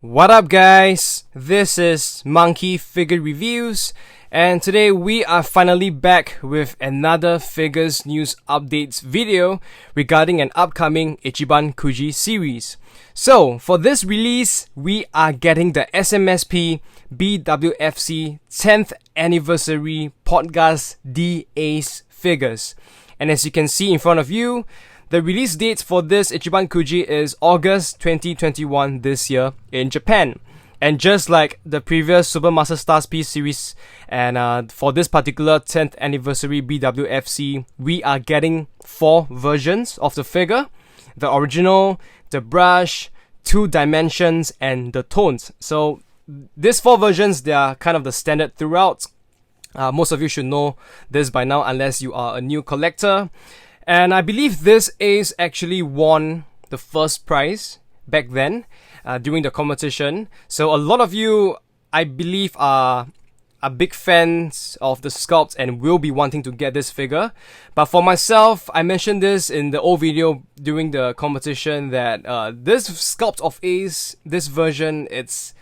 What up guys, this is Monkey Figure Reviews, and today we are finally back with another Figures News Updates video regarding an upcoming Ichiban Kuji series. So for this release, we are getting the SMSP BWFC 10th Anniversary Portgas D-Ace figures. And as you can see in front of you, the release date for this Ichiban Kuji is August 2021 this year in Japan. And just like the previous Super Master Stars P series, and for this particular 10th anniversary BWFC, we are getting 4 versions of the figure. The original, the brush, 2 dimensions, and the tones. So these 4 versions, they are kind of the standard throughout. Most of you should know this by now unless you are a new collector. And I believe this Ace actually won the first prize back then during the competition. So a lot of you, I believe, are big fans of the sculpt and will be wanting to get this figure. But for myself, I mentioned this in the old video during the competition that this sculpt of Ace, this version, it's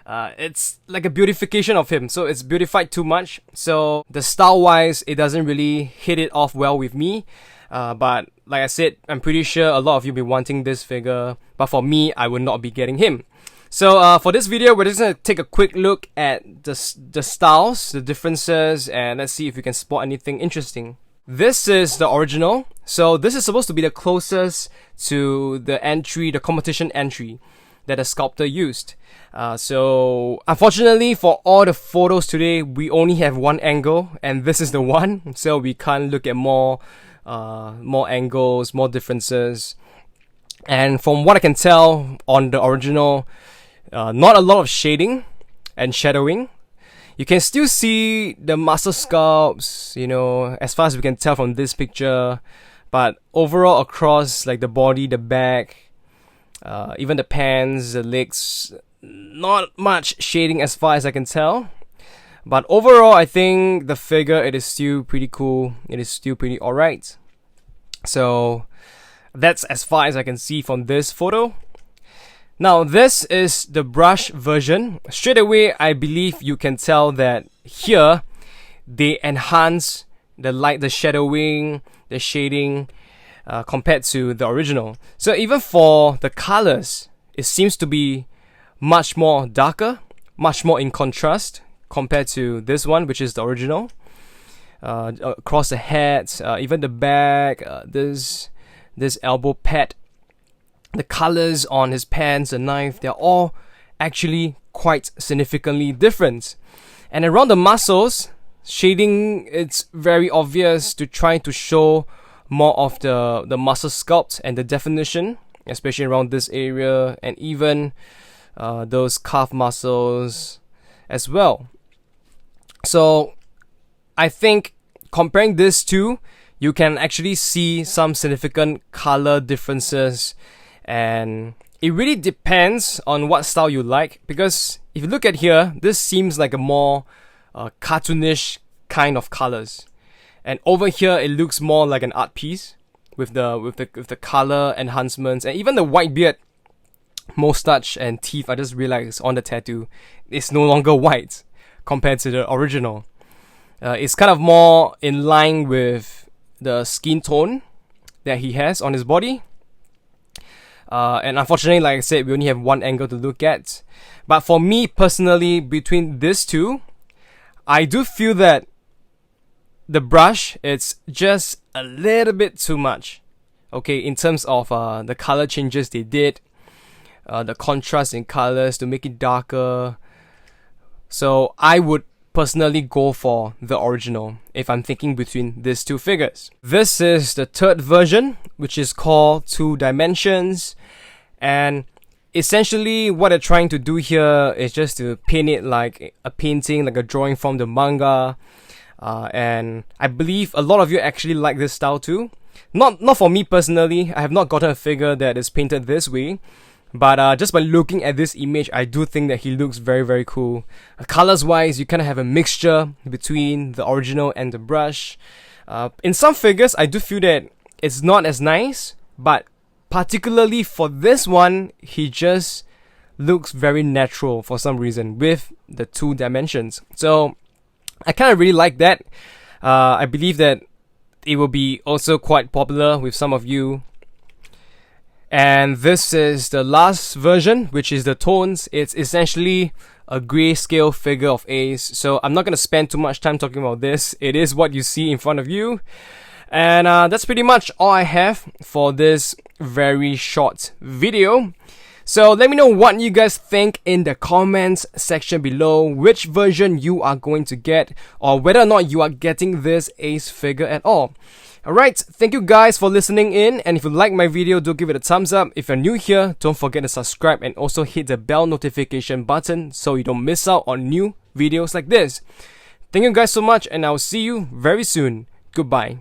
like a beautification of him. So it's beautified too much. So the style wise, it doesn't really hit it off well with me. But like I said, I'm pretty sure a lot of you will be wanting this figure, but for me, I will not be getting him. So for this video, we're just going to take a quick look at the styles, the differences, and let's see if we can spot anything interesting. This is the original. So this is supposed to be the closest to the entry, the competition entry that the sculptor used. So unfortunately for all the photos today, we only have one angle, and this is the one, so we can't look at more angles, more differences. And from what I can tell on the original, not a lot of shading and shadowing. You can still see the master sculpts, you know, as far as we can tell from this picture. But overall across, like the body, the back, even the pants, the legs, not much shading as far as I can tell. But overall, I think the figure, it is still pretty cool. It is still pretty alright. So that's as far as I can see from this photo. Now this is the brush version. Straight away, I believe you can tell that here they enhance the light, the shadowing, the shading compared to the original. So even for the colors, it seems to be much more darker, much more in contrast compared to this one, which is the original. Across the head, even the back, this elbow pad, the colors on his pants, the knife, they're all actually quite significantly different. And around the muscles, shading, it's very obvious to try to show more of the muscle sculpt and the definition, especially around this area, and even those calf muscles as well. So I think comparing this two, you can actually see some significant color differences, and it really depends on what style you like, because if you look at here, this seems like a more cartoonish kind of colors, and over here it looks more like an art piece with the color enhancements, and even the white beard, mustache, and teeth. I just realized on the tattoo, it's no longer white compared to the original. It's kind of more in line with the skin tone that he has on his body. And unfortunately, like I said, we only have one angle to look at. But for me personally, between these two, I do feel that the brush, it's just a little bit too much. Okay, in terms of the color changes they did, the contrast in colors to make it darker. So I would personally go for the original if I'm thinking between these two figures. This is the third version, which is called 2 Dimensions, and essentially what they're trying to do here is just to paint it like a painting, like a drawing from the manga. And I believe a lot of you actually like this style too. Not for me personally. I have not gotten a figure that is painted this way. But just by looking at this image, I do think that he looks very, very cool. Colors wise, you kind of have a mixture between the original and the brush. In some figures, I do feel that it's not as nice, but particularly for this one, he just looks very natural for some reason with the 2 dimensions. So I kind of really like that. I believe that it will be also quite popular with some of you. And this is the last version, which is the tones. It's essentially a grayscale figure of Ace. So I'm not going to spend too much time talking about this. It is what you see in front of you. And that's pretty much all I have for this very short video. So let me know what you guys think in the comments section below, which version you are going to get, or whether or not you are getting this Ace figure at all. Alright, thank you guys for listening in, and if you like my video, do give it a thumbs up. If you're new here, don't forget to subscribe and also hit the bell notification button so you don't miss out on new videos like this. Thank you guys so much, and I'll see you very soon. Goodbye.